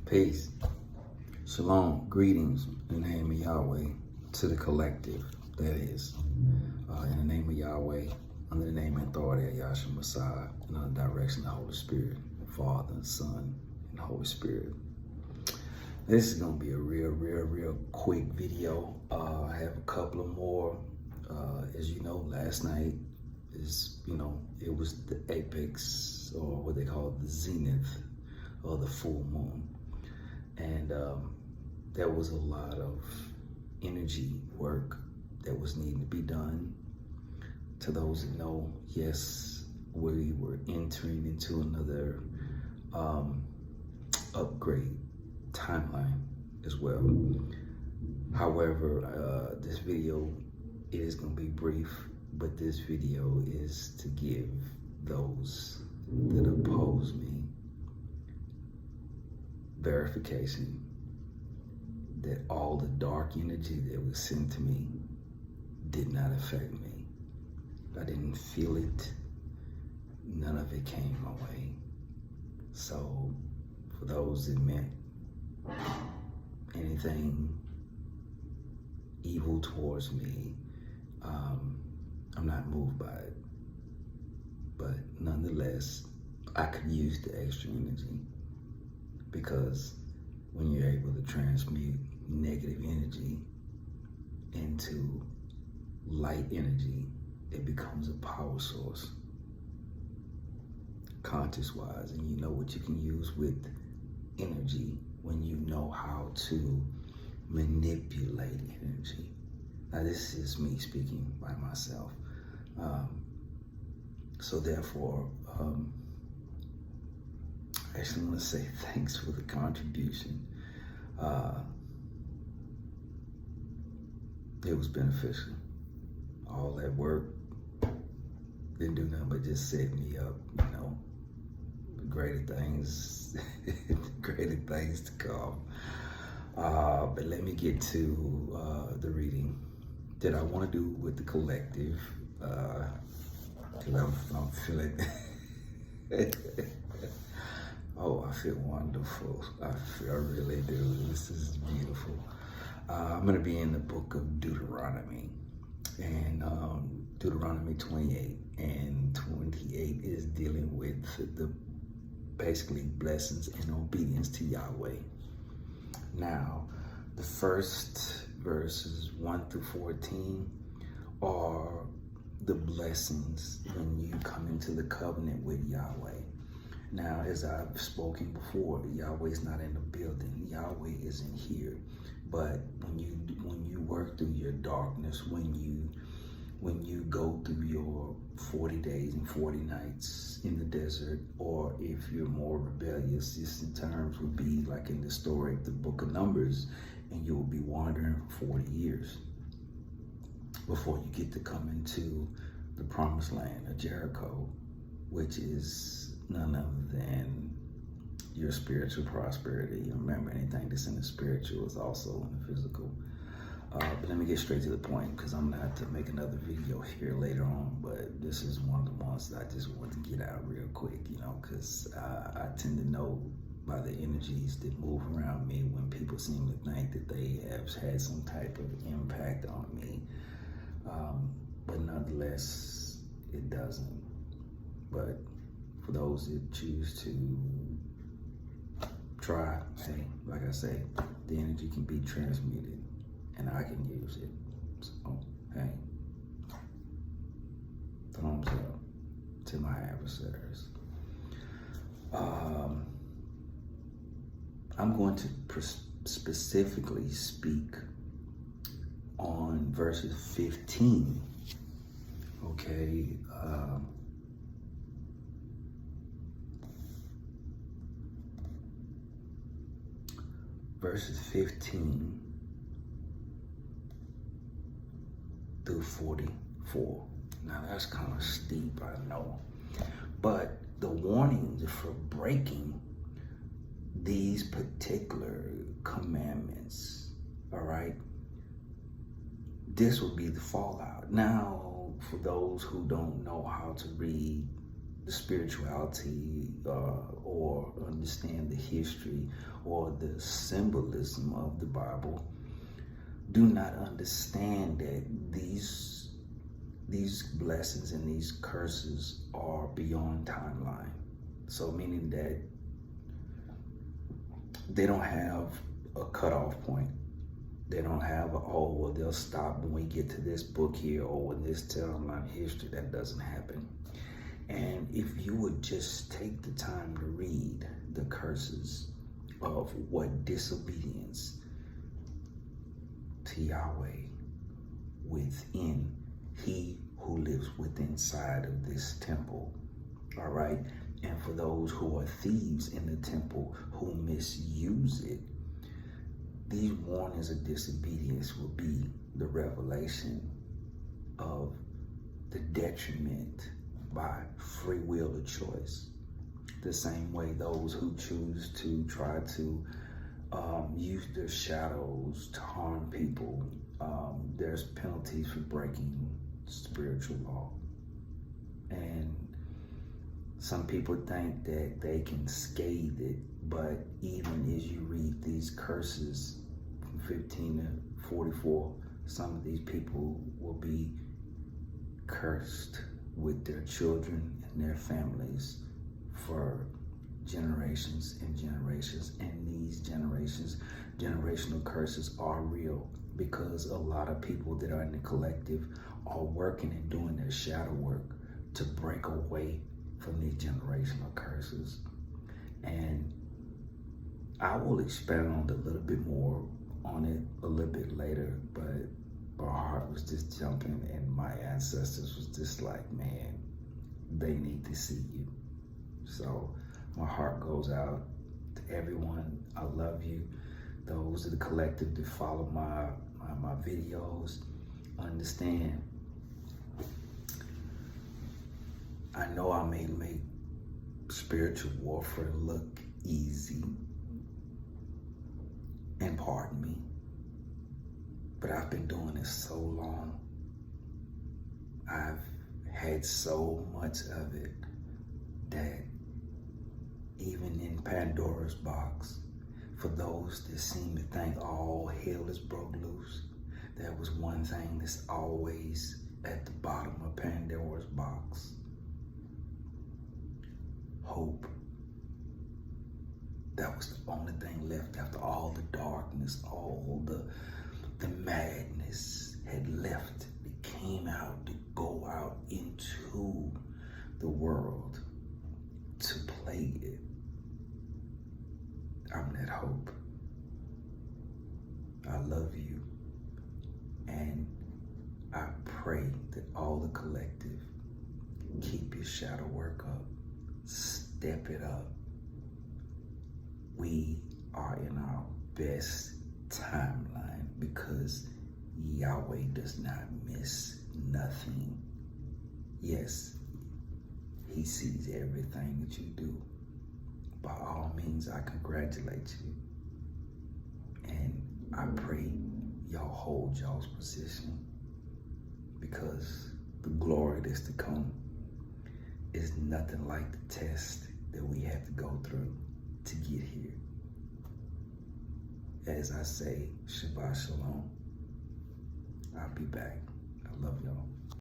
Peace. Shalom. Greetings in the name of Yahweh to the collective, that is. In the name of Yahweh, under the name and authority of Yahshua Messiah, and under the direction of the Holy Spirit, the Father, Son, and the Holy Spirit. This is going to be a real quick video. I have a couple of more. As you know, last night it was the apex, or what they call the zenith of the full moon. And there was a lot of energy work that was needing to be done. To those that know, yes, we were entering into another upgrade timeline as well. However, this video is going to be brief, but this video is to give those that oppose me verification that all the dark energy that was sent to me did not affect me. I didn't feel it. None of it came my way. So for those that meant anything evil towards me, I'm not moved by it. But nonetheless, I could use the extra energy, because when you're able to transmute negative energy into light energy, it becomes a power source, conscious-wise, and you know what you can use with energy when you know how to manipulate energy. Now, this is me speaking by myself. So therefore, I actually want to say thanks for the contribution. It was beneficial. All that work didn't do nothing but just set me up, greater things, greater things to come. But let me get to the reading that I want to do with the collective, because I'm feeling oh, I feel wonderful. I really do. This is beautiful. I'm going to be in the book of Deuteronomy, and Deuteronomy 28, and 28 is dealing with the basically blessings and obedience to Yahweh. Now, the first verses 1 through 14 are the blessings when you come into the covenant with Yahweh. Now, as I've spoken before, Yahweh is not in the building. Yahweh isn't here. But when you work through your darkness, when you go through your 40 days and 40 nights in the desert, or if you're more rebellious, this in terms would be like in the story of the book of Numbers, and you will be wandering for 40 years before you get to come into the promised land of Jericho, which is none other than your spiritual prosperity. Remember, anything that's in the spiritual is also in the physical. But let me get straight to the point, because I'm going to have to make another video here later on, but this is one of the ones that I just want to get out real quick, because I tend to know by the energies that move around me when people seem to think that they have had some type of impact on me. But nonetheless, it doesn't. But for those that choose to try, hey, like I say, the energy can be transmuted, and I can use it. So, hey, thumbs up to my adversaries. I'm going to specifically speak on verses 15. Okay. Verses 15 through 44. Now that's kind of steep, I know, but the warnings for breaking these particular commandments, all right, this would be the fallout. Now, for those who don't know how to read the spirituality or understand the history or the symbolism of the Bible do not understand that these blessings and these curses are beyond timeline. So meaning that they don't have a cutoff point. They don't have well, they'll stop when we get to this book here or when this timeline history. That doesn't happen. And if you would just take the time to read the curses of what disobedience to Yahweh within he who lives within inside of this temple, all right? And for those who are thieves in the temple who misuse it, these warnings of disobedience will be the revelation of the detriment by free will of choice. The same way those who choose to try to use their shadows to harm people, there's penalties for breaking spiritual law. And some people think that they can scathe it, but even as you read these curses from 15 to 44, some of these people will be cursed with their children and their families for generations and generations. And these generational curses are real, because a lot of people that are in the collective are working and doing their shadow work to break away from these generational curses. And I will expound a little bit more on it a little bit later, but my heart was just jumping and my ancestors was just like, man, they need to see you. So my heart goes out to everyone. I love you. Those of the collective that follow my videos, understand, I know I may make spiritual warfare look easy, and pardon me, but I've been doing this so long. I've had so much of it that even in Pandora's box, for those that seem to think all hell is broke loose, there was one thing that's always at the bottom of Pandora's box: hope. That was the only thing left after all the darkness, all the madness had left. It came out to go out into the world to plague it. I'm that hope. I love you. And I pray that all the collective keep your shadow work up. Step it up. We are in our best timeline because Yahweh does not miss nothing. Yes, he sees everything that you do. By all means, I congratulate you. And I pray y'all hold y'all's position, because the glory that's to come is nothing like the test that we have to go through to get here. As I say, Shabbat Shalom. I'll be back. I love y'all.